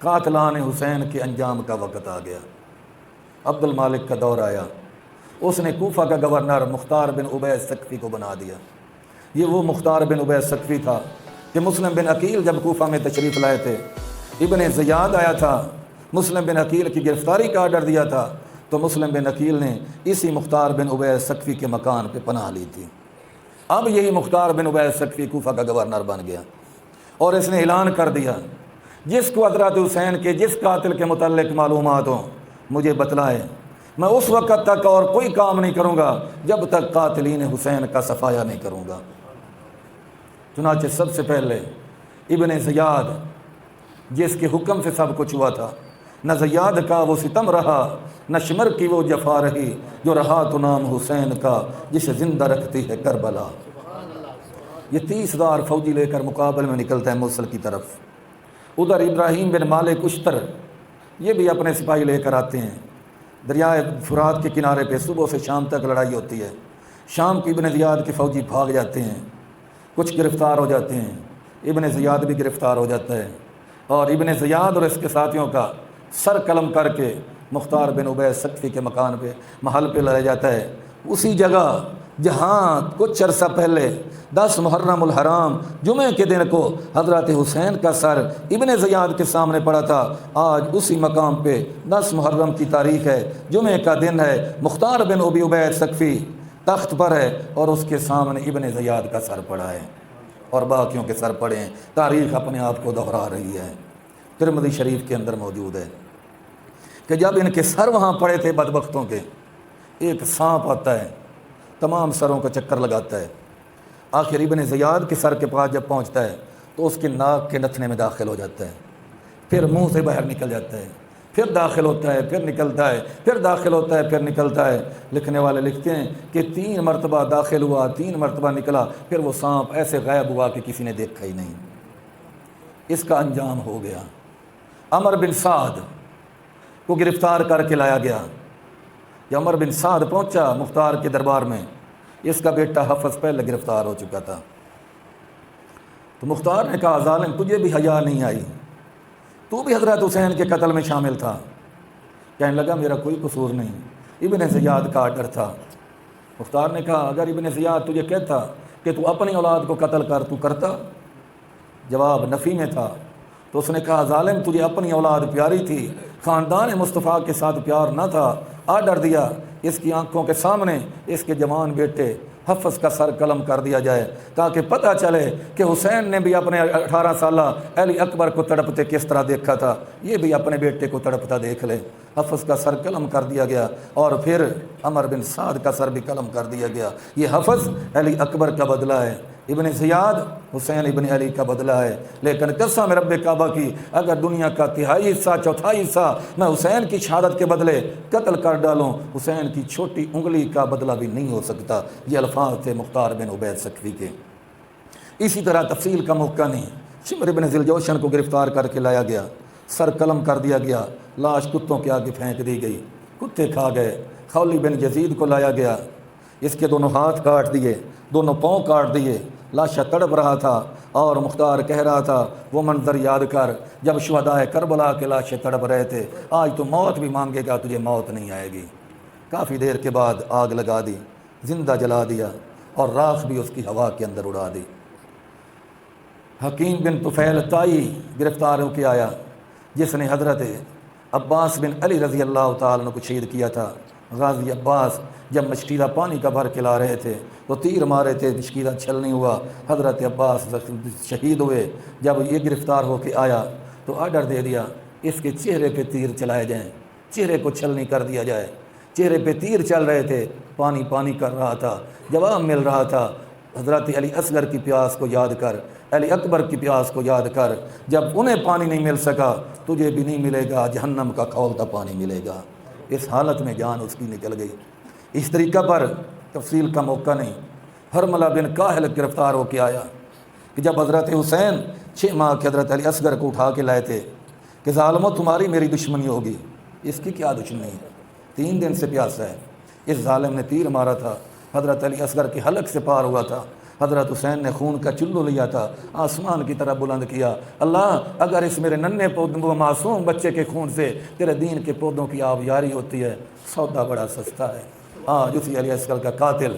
قاتلان حسین کے انجام کا وقت آ گیا۔ عبد المالک کا دور آیا، اس نے کوفہ کا گورنر مختار بن عبید ثقفی کو بنا دیا۔ یہ وہ مختار بن عبید ثقفی تھا کہ مسلم بن عقیل جب کوفہ میں تشریف لائے تھے، ابن زیاد آیا تھا، مسلم بن عقیل کی گرفتاری کا آرڈر دیا تھا، تو مسلم بن عقیل نے اسی مختار بن عبید ثقفی کے مکان پہ پناہ لی تھی۔ اب یہی مختار بن عبید ثقفی کوفہ کا گورنر بن گیا، اور اس نے اعلان کر دیا جس کو حضرت حسین کے جس قاتل کے متعلق معلومات ہوں مجھے بتلائے، میں اس وقت تک اور کوئی کام نہیں کروں گا جب تک قاتلین حسین کا صفایا نہیں کروں گا۔ چنانچہ سب سے پہلے ابن زیاد جس کے حکم سے سب کچھ ہوا تھا، نہ زیاد کا وہ ستم رہا، نہ شمر کی وہ جفا رہی، جو رہا تو نام حسین کا جسے زندہ رکھتی ہے کربلا۔ یہ 30,000 فوجی لے کر مقابل میں نکلتا ہے موصل کی طرف۔ ادھر ابراہیم بن مالک اشتر یہ بھی اپنے سپاہی لے کر آتے ہیں، دریائے فرات کے کنارے پہ صبح سے شام تک لڑائی ہوتی ہے۔ شام کی ابن زیاد کے فوجی بھاگ جاتے ہیں، کچھ گرفتار ہو جاتے ہیں، ابن زیاد بھی گرفتار ہو جاتا ہے، اور ابن زیاد اور اس کے ساتھیوں کا سر قلم کر کے مختار بن عبید ثقفی کے مکان پہ محل پہ لایا جاتا ہے، اسی جگہ جہاں کچھ عرصہ پہلے 10 محرم الحرام جمعے کے دن کو حضرت حسین کا سر ابن زیاد کے سامنے پڑا تھا، آج اسی مقام پہ 10 محرم کی تاریخ ہے، جمعے کا دن ہے، مختار بن ابی عبید ثقفی تخت پر ہے اور اس کے سامنے ابن زیاد کا سر پڑا ہے اور باقیوں کے سر پڑے ہیں۔ تاریخ اپنے آپ کو دہرا رہی ہے۔ ترمذی شریف کے اندر موجود ہے کہ جب ان کے سر وہاں پڑے تھے بدبختوں کے، ایک سانپ آتا ہے، تمام سروں کا چکر لگاتا ہے، آخر ابن زیاد کے سر کے پاس جب پہنچتا ہے تو اس کے ناک کے نتھنے میں داخل ہو جاتا ہے، پھر منہ سے باہر نکل جاتا ہے، پھر داخل ہوتا ہے، پھر نکلتا ہے، پھر داخل ہوتا ہے، پھر نکلتا ہے۔ لکھنے والے لکھتے ہیں کہ 3 مرتبہ داخل ہوا، 3 مرتبہ نکلا، پھر وہ سانپ ایسے غائب ہوا کہ کسی نے دیکھا ہی نہیں۔ اس کا انجام ہو گیا۔ عمر بن سعد کو گرفتار کر کے لایا گیا۔ جب عمر بن سعد پہنچا مختار کے دربار میں، اس کا بیٹا حفص پہلے گرفتار ہو چکا تھا، تو مختار نے کہا ظالم تجھے بھی حیا نہیں آئی، تو بھی حضرت حسین کے قتل میں شامل تھا؟ کہنے لگا میرا کوئی قصور نہیں، ابن زیاد کا آرڈر تھا۔ مختار نے کہا اگر ابن زیاد تجھے کہتا کہ تو اپنی اولاد کو قتل کر تو کرتا؟ جواب نفی میں تھا۔ تو اس نے کہا ظالم تجھے اپنی اولاد پیاری تھی، خاندان مصطفیٰ کے ساتھ پیار نہ تھا، آرڈر دیا اس کی آنکھوں کے سامنے اس کے جوان بیٹے حفص کا سر قلم کر دیا جائے تاکہ پتہ چلے کہ حسین نے بھی اپنے 18 سالہ علی اکبر کو تڑپتے کس طرح دیکھا تھا، یہ بھی اپنے بیٹے کو تڑپتا دیکھ لے۔ حفص کا سر قلم کر دیا گیا اور پھر عمر بن سعد کا سر بھی قلم کر دیا گیا۔ یہ حفص علی اکبر کا بدلہ ہے، ابن زیاد حسین ابن علی کا بدلہ ہے۔ لیکن قسم رب کعبہ کی اگر دنیا کا 1/3 حصہ 1/4 حصہ میں حسین کی شہادت کے بدلے قتل کر ڈالوں، حسین کی چھوٹی انگلی کا بدلہ بھی نہیں ہو سکتا۔ یہ الفاظ تھے مختار بن عبید ثقفی کے۔ اسی طرح تفصیل کا موقع نہیں، شمر بن ذوالجوشن کو گرفتار کر کے لایا گیا، سر قلم کر دیا گیا، لاش کتوں کے آگے پھینک دی گئی، کتے کھا گئے۔ خولی بن یزید کو لایا گیا، اس کے دونوں ہاتھ کاٹ دیے، دونوں پاؤں کاٹ دیے، لاشا تڑپ رہا تھا اور مختار کہہ رہا تھا وہ منظر یاد کر جب شہدائے کربلا کے لاشیں تڑپ رہے تھے، آج تو موت بھی مانگے گا تجھے موت نہیں آئے گی۔ کافی دیر کے بعد آگ لگا دی، زندہ جلا دیا اور راکھ بھی اس کی ہوا کے اندر اڑا دی۔ حکیم بن طفیل طائی گرفتار ہو کے آیا جس نے حضرت عباس بن علی رضی اللہ تعالیٰ عنہ کو شہید کیا تھا۔ غازی عباس جب مشکیزہ پانی کا بھر کے لا رہے تھے تو تیر مارے تھے، مشکیزہ چھل نہیں ہوا، حضرت عباس شہید ہوئے۔ جب یہ گرفتار ہو کے آیا تو آرڈر دے دیا اس کے چہرے پہ تیر چلائے جائیں، چہرے کو چھل نہیں کر دیا جائے۔ چہرے پہ تیر چل رہے تھے، پانی پانی کر رہا تھا، جواب مل رہا تھا حضرت علی اصغر کی پیاس کو یاد کر، علی اکبر کی پیاس کو یاد کر، جب انہیں پانی نہیں مل سکا تجھے بھی نہیں ملے گا، جہنم کا کھولتا پانی ملے گا۔ اس حالت میں جان اس کی نکل گئی۔ اس طریقہ پر تفصیل کا موقع نہیں، حرملہ بن کاہل گرفتار ہو کے آیا کہ جب حضرت حسین 6 ماہ کے حضرت علی اصغر کو اٹھا کے لائے تھے کہ ظالموں تمہاری میری دشمنی ہوگی، اس کی کیا دشمنی ہے، 3 دن سے پیاسا ہے۔ اس ظالم نے تیر مارا تھا، حضرت علی اصغر کے حلق سے پار ہوا تھا، حضرت حسین نے خون کا چلو لیا تھا، آسمان کی طرف بلند کیا، اللہ اگر اس میرے ننھے پودوں معصوم بچے کے خون سے تیرے دین کے پودوں کی آبیاری ہوتی ہے، سودا بڑا سستا ہے۔ آج اسی علیہ السلام کا قاتل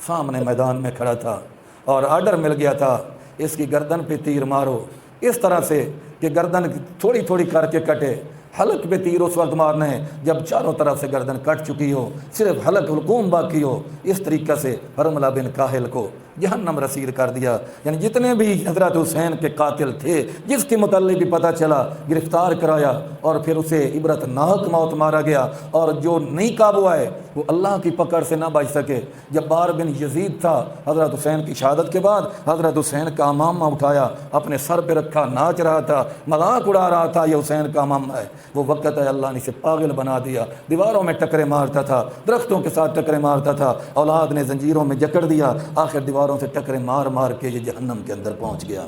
سامنے میدان میں کھڑا تھا اور آرڈر مل گیا تھا اس کی گردن پہ تیر مارو، اس طرح سے کہ گردن تھوڑی تھوڑی کر کے کٹے۔ حلق پہ تیر اس وقت مارنا ہے جب چاروں طرف سے گردن کٹ چکی ہو، صرف حلق حلقوم باقی ہو۔ اس طریقے سے حرملہ بن کاہل کو جہنم رسید کر دیا۔ یعنی جتنے بھی حضرت حسین کے قاتل تھے، جس کے متعلق بھی پتہ چلا، گرفتار کرایا اور پھر اسے عبرت ناک موت مارا گیا، اور جو نہیں قابو آئے وہ اللہ کی پکڑ سے نہ بچ سکے۔ جبار بن یزید تھا، حضرت حسین کی شہادت کے بعد حضرت حسین کا امامہ اٹھایا، اپنے سر پہ رکھا، ناچ رہا تھا، مذاق اڑا رہا تھا، یہ حسین کا امامہ ہے۔ وہ وقت ہے اللہ نے اسے پاگل بنا دیا، دیواروں میں ٹکرے مارتا تھا، درختوں کے ساتھ ٹکرے مارتا تھا، اولاد نے زنجیروں میں جکڑ دیا، آخر دیواروں سے ٹکرے مار مار کے یہ جہنم کے اندر پہنچ گیا۔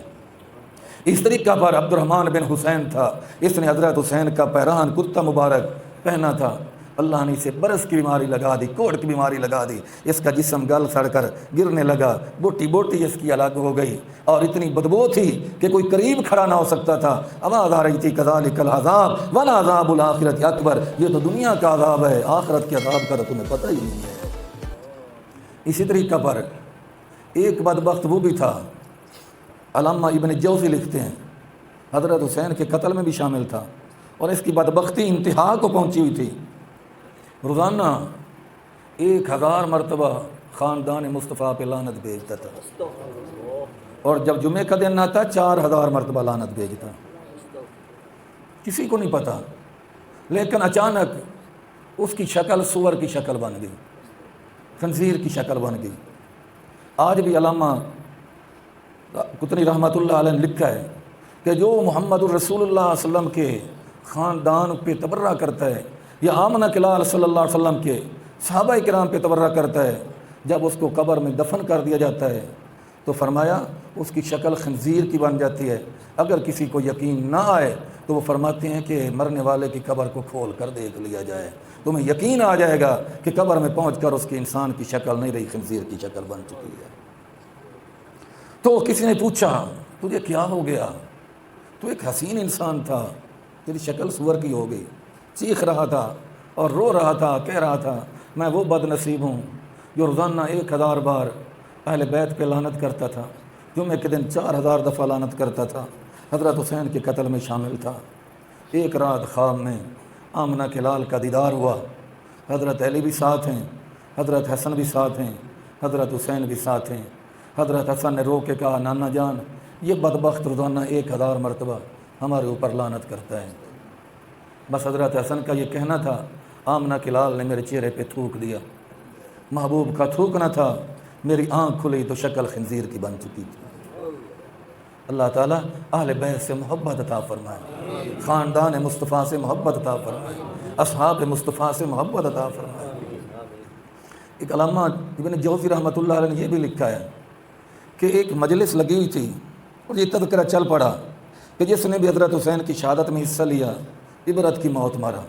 اس طریقہ پر عبد الرحمن بن حسین تھا، اس نے حضرت حسین کا پیرہن کرتا مبارک پہنا تھا، اللہ نے اسے برس کی بیماری لگا دی، کوڑ کی بیماری لگا دی، اس کا جسم گل سڑ کر گرنے لگا، بوٹی بوٹی اس کی الگ ہو گئی، اور اتنی بدبو تھی کہ کوئی قریب کھڑا نہ ہو سکتا تھا۔ آواز آ رہی تھی کذالک العذاب ولعذاب الآخرۃ اکبر، یہ تو دنیا کا عذاب ہے، آخرت کے عذاب کا تو تمہیں پتہ ہی نہیں ہے۔ اسی طریقہ پر ایک بدبخت وہ بھی تھا، علامہ ابن جوزی لکھتے ہیں حضرت حسین کے قتل میں بھی شامل تھا، اور اس کی بدبختی انتہا کو پہنچی ہوئی تھی۔ روزانہ 1000 مرتبہ خاندان مصطفیٰ پہ لعنت بھیجتا تھا، اور جب جمعے کا دن آتا 4000 مرتبہ لعنت بھیجتا۔ کسی کو نہیں پتا، لیکن اچانک اس کی شکل سور کی شکل بن گئی، خنزیر کی شکل بن گئی۔ آج بھی علامہ قطنی رحمۃ اللہ علیہ نے لکھا ہے کہ جو محمد الرسول اللہ صلی اللہ علیہ وسلم کے خاندان پہ تبرہ کرتا ہے، یا آمنہ کے لال صلی اللہ علیہ وسلم کے صحابہ کرام پہ تبرہ کرتا ہے، جب اس کو قبر میں دفن کر دیا جاتا ہے تو فرمایا اس کی شکل خنزیر کی بن جاتی ہے۔ اگر کسی کو یقین نہ آئے تو وہ فرماتے ہیں کہ مرنے والے کی قبر کو کھول کر دیکھ لیا جائے، تمہیں یقین آ جائے گا کہ قبر میں پہنچ کر اس کی انسان کی شکل نہیں رہی، خنزیر کی شکل بن چکی ہے۔ تو کسی نے پوچھا تجھے کیا ہو گیا؟ تو ایک حسین انسان تھا، تیری شکل سور کی ہو گئی۔ چیخ رہا تھا اور رو رہا تھا، کہہ رہا تھا میں وہ بد نصیب ہوں جو روزانہ 1000 بار اہل بیت پہ لعنت کرتا تھا، جمعے کے دن 4000 دفعہ لعنت کرتا تھا، حضرت حسین کے قتل میں شامل تھا۔ ایک رات خواب میں آمنہ کے لال کا دیدار ہوا، حضرت علی بھی ساتھ ہیں، حضرت حسن بھی ساتھ ہیں، حضرت حسین بھی ساتھ ہیں۔ حضرت حسن نے رو کے کہا نانا جان، یہ بدبخت روزانہ 1000 مرتبہ ہمارے اوپر لعنت کرتا ہے۔ بس حضرت حسن کا یہ کہنا تھا، آمنہ کے لال نے میرے چہرے پہ تھوک دیا، محبوب کا تھوکنا تھا، میری آنکھ کھلی تو شکل خنزیر کی بن چکی تھی۔ اللہ تعالیٰ اہل بیت سے محبت عطا فرمائے، خاندان مصطفیٰ سے محبت عطا فرمائے، اصحاب مصطفیٰ سے محبت عطا فرمائے۔ ایک علامہ ابن جوزی رحمۃ اللہ علیہ نے یہ بھی لکھا ہے کہ ایک مجلس لگی ہوئی تھی اور یہ تذکرہ چل پڑا کہ جس نے بھی حضرت حسین کی شہادت میں حصہ لیا عبرت کی موت مارا۔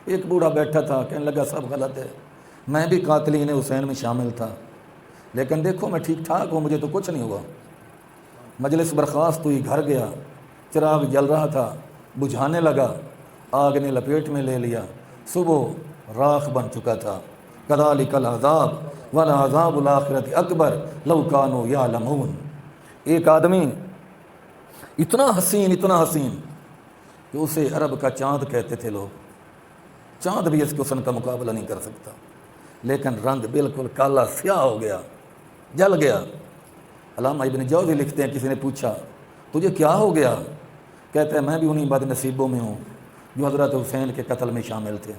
ایک بوڑھا بیٹھا تھا، کہنے لگا سب غلط ہے، میں بھی قاتلین حسین میں شامل تھا، لیکن دیکھو میں ٹھیک ٹھاک ہوں، مجھے تو کچھ نہیں ہوا۔ مجلس برخاست ہوئی، گھر گیا، چراغ جل رہا تھا، بجھانے لگا، آگ نے لپیٹ میں لے لیا، صبح راکھ بن چکا تھا۔ کذالک العذاب ولعذاب الآخرۃ اکبر لو کانوا یعلمون۔ ایک آدمی اتنا حسین کہ اسے عرب کا چاند کہتے تھے لوگ، چاند بھی اس حسن کا مقابلہ نہیں کر سکتا، لیکن رنگ بالکل کالا سیاہ ہو گیا، جل گیا۔ علامہ ابن جوزی لکھتے ہیں کسی نے پوچھا تجھے کیا ہو گیا؟ کہتا ہے میں بھی انہی بد نصیبوں میں ہوں جو حضرت حسین کے قتل میں شامل تھے۔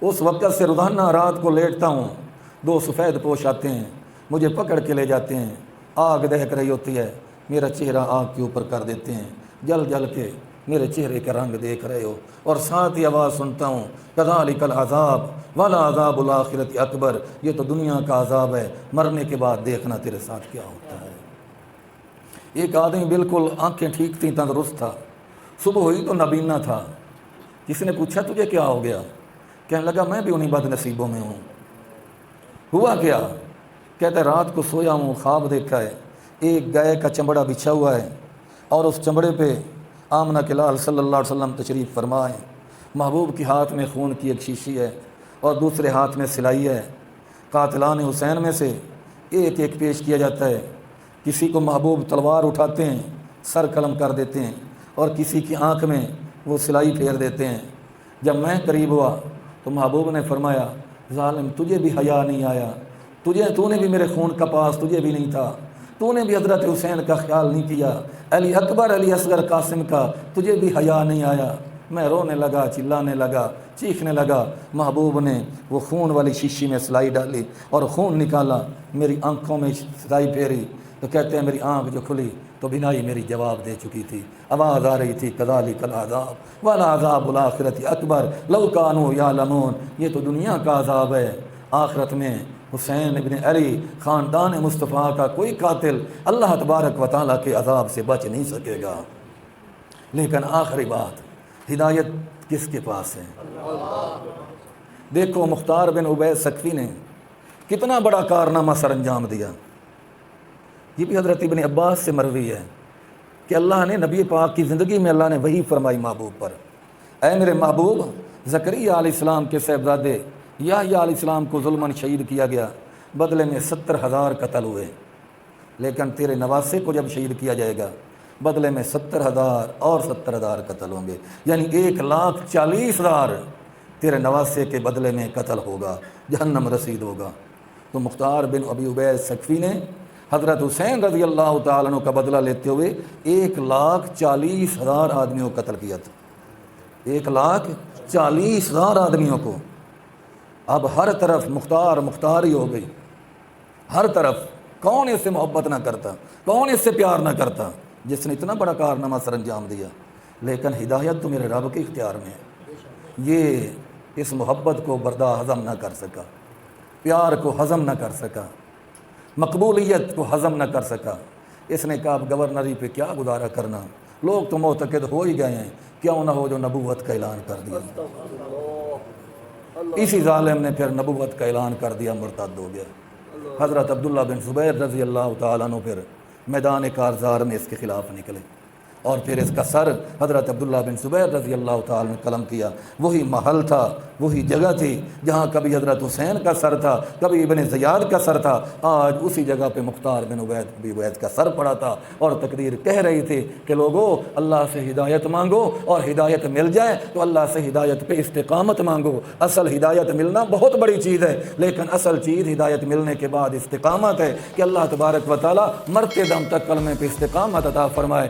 اس وقت سے روزانہ رات کو لیٹتا ہوں، 2 سفید پوش آتے ہیں، مجھے پکڑ کے لے جاتے ہیں، آگ دہک رہی ہوتی ہے، میرا چہرہ آگ کے اوپر کر دیتے ہیں، جل جل کے میرے چہرے کا رنگ دیکھ رہے ہو، اور ساتھ ہی آواز سنتا ہوں کذالک العذاب ولعذاب الآخرۃ اکبر، یہ تو دنیا کا عذاب ہے، مرنے کے بعد دیکھنا تیرے ساتھ کیا ہوتا ہے۔ ایک آدمی بالکل آنکھیں ٹھیک تھیں، تندرست تھا، صبح ہوئی تو نابینا تھا۔ کسی نے پوچھا تجھے کیا ہو گیا؟ کہنے لگا میں بھی انہی بد نصیبوں میں ہوں۔ ہوا کیا؟ کہتا ہے رات کو سویا ہوں، خواب دیکھا ہے ایک گائے کا چمڑا بچھا ہوا ہے اور اس چمڑے پہ آمنہ کے لال صلی اللہ علیہ وسلم تشریف فرما ہے۔ محبوب کے ہاتھ میں خون کی ایک شیشی ہے اور دوسرے ہاتھ میں سلائی ہے۔ قاتلان حسین میں سے ایک ایک پیش کیا جاتا ہے۔ کسی کو محبوب تلوار اٹھاتے ہیں، سر قلم کر دیتے ہیں، اور کسی کی آنکھ میں وہ سلائی پھیر دیتے ہیں۔ جب میں قریب ہوا تو محبوب نے فرمایا، ظالم تجھے بھی حیا نہیں آیا، تو نے بھی میرے خون کا پاس تجھے بھی نہیں تھا، تو نے بھی حضرت حسین کا خیال نہیں کیا، علی اکبر علی اصغر قاسم کا تجھے بھی حیا نہیں آیا۔ میں رونے لگا، چلانے لگا، چیخنے لگا۔ محبوب نے وہ خون والی شیشی میں سلائی ڈالی اور خون نکالا، میری آنکھوں میں سلائی پھیری تو کہتے ہیں میری آنکھ جو کھلی تو بینائی میری جواب دے چکی تھی، آواز آ رہی تھی کذالک العذاب والعذاب الآخرۃ اکبر لو کانوا یعلمون۔ یہ تو دنیا کا عذاب ہے، آخرت میں حسین ابن علی خاندان مصطفیٰ کا کوئی قاتل اللہ تبارک و تعالیٰ کے عذاب سے بچ نہیں سکے گا۔ لیکن آخری بات، ہدایت کس کے پاس ہے؟ دیکھو مختار بن عبید ثقفی نے کتنا بڑا کارنامہ سر انجام دیا۔ یہ بھی حضرت ابن عباس سے مروی ہے کہ اللہ نے نبی پاک کی زندگی میں اللہ نے وحی فرمائی محبوب پر، اے میرے محبوب، زکریا علیہ السلام کے صاحبزادے یحییٰ علیہ السلام کو ظلماً شہید کیا گیا، بدلے میں 70,000 قتل ہوئے، لیکن تیرے نواسے کو جب شہید کیا جائے گا بدلے میں 70,000 اور 70,000 قتل ہوں گے، یعنی 1,40,000 تیرے نواسے کے بدلے میں قتل ہوگا، جہنم رسید ہوگا۔ تو مختار بن ابی عبید ثقفی نے حضرت حسین رضی اللہ تعالیٰ عنہ کا بدلہ لیتے ہوئے 1,40,000 آدمیوں کو قتل کیا تھا، 1,40,000 آدمیوں کو۔ اب ہر طرف مختار ہی ہو گئی، ہر طرف کون اس سے محبت نہ کرتا، کون اس سے پیار نہ کرتا، جس نے اتنا بڑا کارنامہ سر انجام دیا۔ لیکن ہدایت تو میرے رب کے اختیار میں ہے، یہ اس محبت کو ہضم نہ کر سکا، پیار کو ہضم نہ کر سکا، مقبولیت کو ہضم نہ کر سکا۔ اس نے کہا اب گورنری پہ کیا گزارا کرنا، لوگ تو معتقد ہو ہی گئے ہیں، کیوں نہ ہو جو نبوت کا اعلان کر دیا۔ اسی ظالم نے پھر نبوت کا اعلان کر دیا، مرتد ہو گیا۔ حضرت عبداللہ بن زبیر رضی اللہ تعالیٰ عنہ پھر میدان کارزار میں اس کے خلاف نکلے، اور پھر اس کا سر حضرت عبداللہ بن زبیر رضی اللہ تعالیٰ نے قلم کیا۔ وہی محل تھا، وہی جگہ تھی جہاں کبھی حضرت حسین کا سر تھا، کبھی ابن زیاد کا سر تھا، آج اسی جگہ پہ مختار بن عبید کا سر پڑا تھا، اور تقریر کہہ رہی تھی کہ لوگو اللہ سے ہدایت مانگو، اور ہدایت مل جائے تو اللہ سے ہدایت پہ استقامت مانگو۔ اصل ہدایت ملنا بہت بڑی چیز ہے، لیکن اصل چیز ہدایت ملنے کے بعد استقامت ہے، کہ اللہ تبارک و تعالیٰ مرتے دم تک کلمے پہ استقامت عطا فرمائے۔